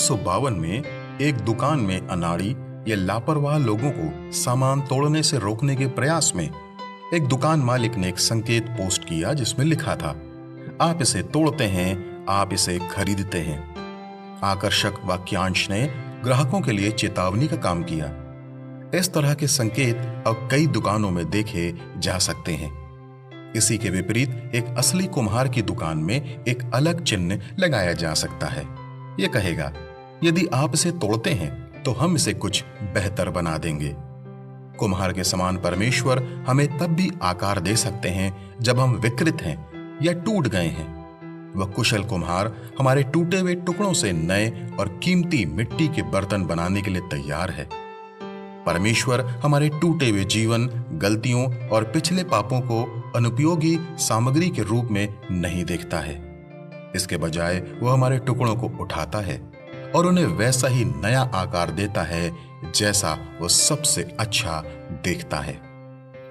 1952 में एक दुकान में अनाड़ी या लापरवाह लोगों को सामान तोड़ने से रोकने के प्रयास में एक दुकान मालिक ने एक संकेत पोस्ट किया जिसमें लिखा था, आप इसे तोड़ते हैं, आप इसे खरीदते हैं। आकर्षक वाक्यांश ने ग्राहकों के लिए चेतावनी का काम किया। इस तरह के संकेत अब कई दुकानों में देखे जा सकते हैं। इसी के विपरीत एक असली कुम्हार की दुकान में एक अलग चिन्ह लगाया जा सकता है। यह कहेगा, यदि आप इसे तोड़ते हैं तो हम इसे कुछ बेहतर बना देंगे। कुम्हार के समान परमेश्वर हमें तब भी आकार दे सकते हैं जब हम विकृत हैं या टूट गए हैं। वह कुशल कुम्हार हमारे टूटे हुए टुकड़ों से नए और कीमती मिट्टी के बर्तन बनाने के लिए तैयार है। परमेश्वर हमारे टूटे हुए जीवन, गलतियों और पिछले पापों को अनुपयोगी सामग्री के रूप में नहीं देखता है। इसके बजाय वह हमारे टुकड़ों को उठाता है और उन्हें वैसा ही नया आकार देता है जैसा वह सबसे अच्छा देखता है।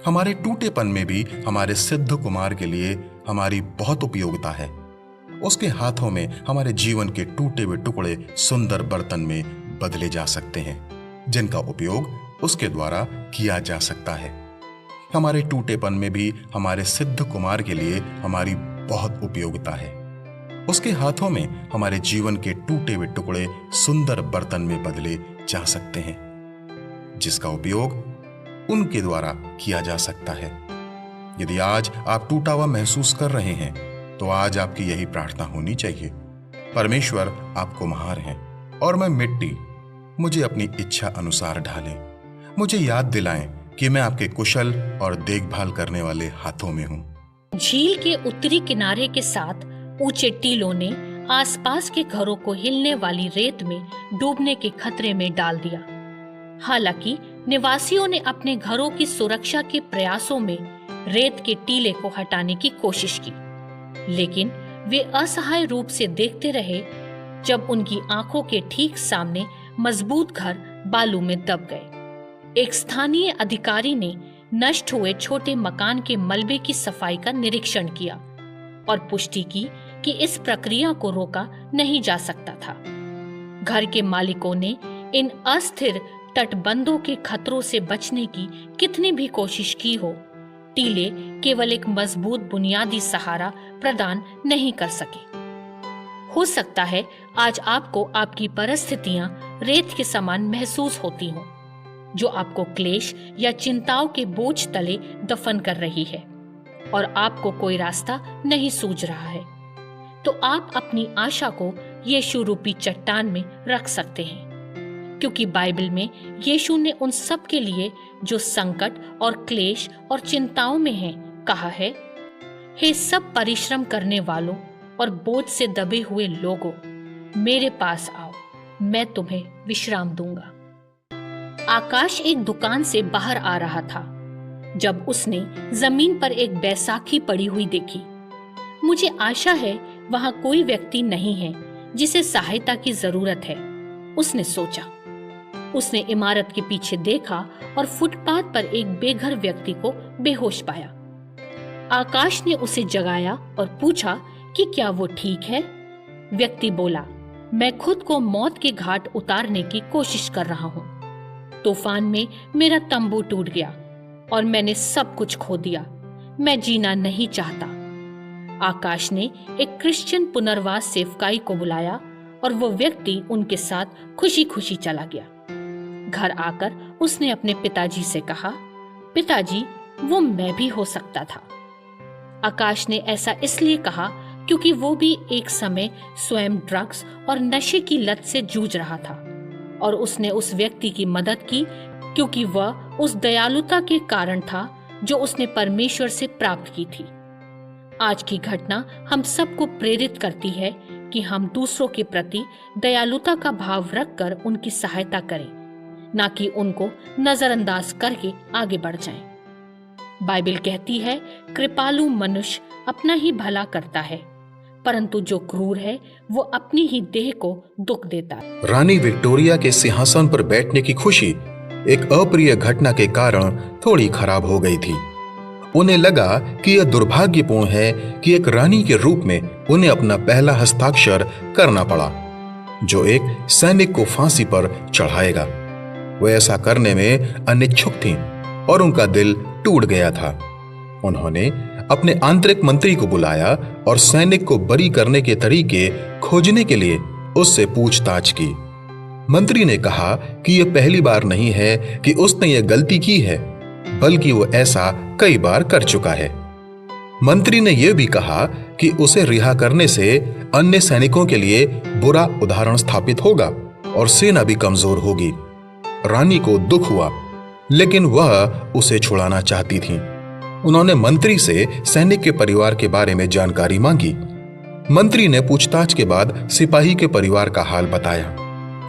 हमारे टूटेपन में भी हमारे सिद्ध कुमार के लिए हमारी बहुत उपयोगिता है। उसके हाथों में हमारे जीवन के टूटे हुए टुकड़े सुंदर बर्तन में बदले जा सकते हैं, जिनका उपयोग उसके द्वारा किया जा सकता है। हमारे टूटेपन में भी हमारे सिद्ध कुमार के लिए हमारी बहुत उपयोगिता है। उसके हाथों में हमारे जीवन के टूटे हुए टुकड़े सुंदर बर्तन में बदले जा सकते हैं, जिसका उपयोग उनके द्वारा किया जा सकता है। यदि आज आप टूटा हुआ महसूस कर रहे हैं तो आज आपकी यही प्रार्थना होनी चाहिए, परमेश्वर आप कुम्हार हैं और मैं मिट्टी, मुझे अपनी इच्छा अनुसार ढालें। मुझे याद दिलाएं कि मैं आपके कुशल और देखभाल करने वाले हाथों में हूं। झील के उत्तरी किनारे के साथ ऊंचे टीलों ने आसपास के घरों को हिलने वाली रेत में डूबने के खतरे में डाल दिया। हालांकि निवासियों ने अपने घरों की सुरक्षा के प्रयासों में रेत के टीले को हटाने की कोशिश की, लेकिन वे असहाय रूप से देखते रहे जब उनकी आंखों के ठीक सामने मजबूत घर बालू में दब गए। एक स्थानीय अधिकारी ने नष्ट हुए छोटे मकान के मलबे की सफाई का निरीक्षण किया और पुष्टि की कि इस प्रक्रिया को रोका नहीं जा सकता था। घर के मालिकों ने इन अस्थिर तटबंधों के खतरों से बचने की कितनी भी कोशिश की हो, टीले केवल एक मजबूत बुनियादी सहारा प्रदान नहीं कर सके। हो सकता है आज आपको आपकी परिस्थितियां रेत के समान महसूस होती हों, जो आपको क्लेश या चिंताओं के बोझ तले दफन कर रही है और आपको कोई रास्ता नहीं सूझ रहा है। तो आप अपनी आशा को यीशु रूपी चट्टान में रख सकते हैं, क्योंकि बाइबल में यीशु ने उन सब के लिए जो संकट और क्लेश और चिंताओं में हैं कहा है, हे सब परिश्रम करने वालों और बोझ से दबे हुए लोगों, मेरे पास आओ, मैं तुम्हें विश्राम दूंगा। आकाश एक दुकान से बाहर आ रहा था जब उसने जमीन पर एक बैसाखी पड़ी हुई देखी। मुझे आशा है वहां कोई व्यक्ति नहीं है जिसे सहायता की जरूरत है, उसने सोचा। उसने इमारत के पीछे देखा और फुटपाथ पर एक बेघर व्यक्ति को बेहोश पाया। आकाश ने उसे जगाया और पूछा कि क्या वो ठीक है। व्यक्ति बोला, मैं खुद को मौत के घाट उतारने की कोशिश कर रहा हूँ। तूफान में मेरा तंबू टूट गया और मैंने सब कुछ खो दिया। मैं जीना नहीं चाहता। आकाश ने एक क्रिश्चियन पुनर्वास सेवकाई को बुलाया और वो व्यक्ति उनके साथ खुशी खुशी चला गया। घर आकर उसने अपने पिताजी से कहा, पिताजी, वो मैं भी हो सकता था। आकाश ने ऐसा इसलिए कहा क्योंकि वो भी एक समय स्वयं ड्रग्स और नशे की लत से जूझ रहा था और उसने उस व्यक्ति की मदद की क्योंकि वह उस दयालुता के कारण था जो उसने परमेश्वर से प्राप्त की थी। आज की घटना हम सबको प्रेरित करती है कि हम दूसरों के प्रति दयालुता का भाव रखकर उनकी सहायता करें, ना कि उनको नजरअंदाज करके आगे बढ़ जाएं। बाइबल कहती है, कृपालु मनुष्य अपना ही भला करता है, परंतु जो क्रूर है वो अपनी ही देह को दुख देता है। रानी विक्टोरिया के सिंहासन पर बैठने की खुशी एक अप्रिय घटना के कारण थोड़ी खराब हो गई थी। उन्हें लगा कि यह दुर्भाग्यपूर्ण है कि एक रानी के रूप में उन्हें अपना पहला हस्ताक्षर करना पड़ा। जो एक सैनिक को फांसी पर चढ़ाएगा। वे ऐसा करने में अनिच्छुक थीं और उनका दिल टूट गया था। उन्होंने अपने आंतरिक मंत्री को बुलाया और सैनिक को बरी करने के तरीके खोजने के लिए उससे पूछताछ की। मंत्री ने कहा कि यह पहली बार नहीं है कि उसने यह गलती की है, बल्कि वो ऐसा कई बार कर चुका है। मंत्री ने यह भी कहा कि उसे रिहा करने से अन्य सैनिकों के लिए बुरा उदाहरण स्थापित होगा और सेना भी कमजोर होगी। रानी को दुख हुआ, लेकिन वह उसे छुड़ाना चाहती थी। उन्होंने मंत्री से सैनिक के परिवार के बारे में जानकारी मांगी। मंत्री ने पूछताछ के बाद सिपाही के परिवार का हाल बताया।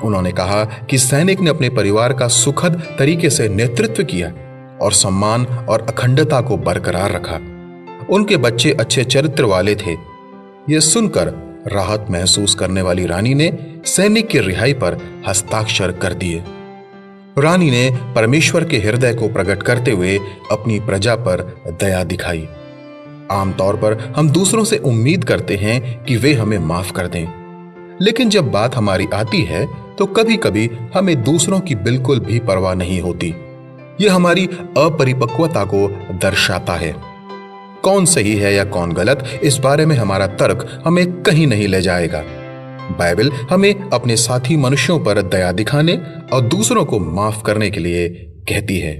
उन्होंने कहा कि सैनिक ने अपने परिवार का सुखद तरीके से नेतृत्व किया और सम्मान और अखंडता को बरकरार रखा। उनके बच्चे अच्छे चरित्र वाले थे। यह सुनकर राहत महसूस करने वाली रानी ने सैनिक की रिहाई पर हस्ताक्षर कर दिए। रानी ने परमेश्वर के हृदय को प्रकट करते हुए अपनी प्रजा पर दया दिखाई। आमतौर पर हम दूसरों से उम्मीद करते हैं कि वे हमें माफ कर दें, लेकिन जब बात हमारी आती है तो कभी कभी हमें दूसरों की बिल्कुल भी परवाह नहीं होती। यह हमारी अपरिपक्वता को दर्शाता है। कौन सही है या कौन गलत, इस बारे में हमारा तर्क हमें कहीं नहीं ले जाएगा। बाइबल हमें अपने साथी मनुष्यों पर दया दिखाने और दूसरों को माफ करने के लिए कहती है।